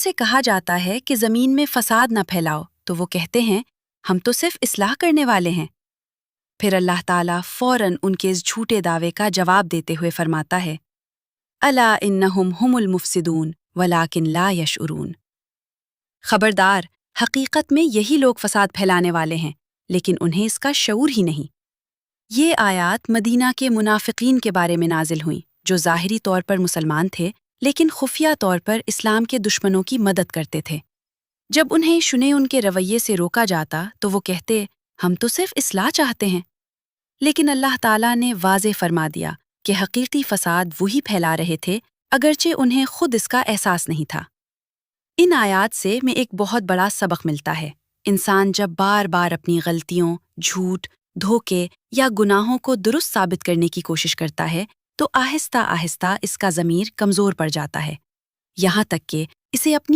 سے کہا جاتا ہے کہ زمین میں فساد نہ پھیلاؤ تو وہ کہتے ہیں ہم تو صرف اصلاح کرنے والے ہیں۔ پھر اللہ تعالیٰ فوراً ان کے اس جھوٹے دعوے کا جواب دیتے ہوئے فرماتا ہے الا انہم ہم المفسدون ولکن لا یشعرون۔ خبردار، حقیقت میں یہی لوگ فساد پھیلانے والے ہیں لیکن انہیں اس کا شعور ہی نہیں۔ یہ آیات مدینہ کے منافقین کے بارے میں نازل ہوئیں جو ظاہری طور پر مسلمان تھے لیکن خفیہ طور پر اسلام کے دشمنوں کی مدد کرتے تھے۔ جب انہیں شنے ان کے رویے سے روکا جاتا تو وہ کہتے ہم تو صرف اصلاح چاہتے ہیں، لیکن اللہ تعالیٰ نے واضح فرما دیا کہ حقیقی فساد وہی پھیلا رہے تھے اگرچہ انہیں خود اس کا احساس نہیں تھا۔ ان آیات سے میں ایک بہت بڑا سبق ملتا ہے۔ انسان جب بار بار اپنی غلطیوں، جھوٹ، دھوکے یا گناہوں کو درست ثابت کرنے کی کوشش کرتا ہے تو آہستہ آہستہ اس کا ضمیر کمزور پڑ جاتا ہے، یہاں تک کہ اسے اپنی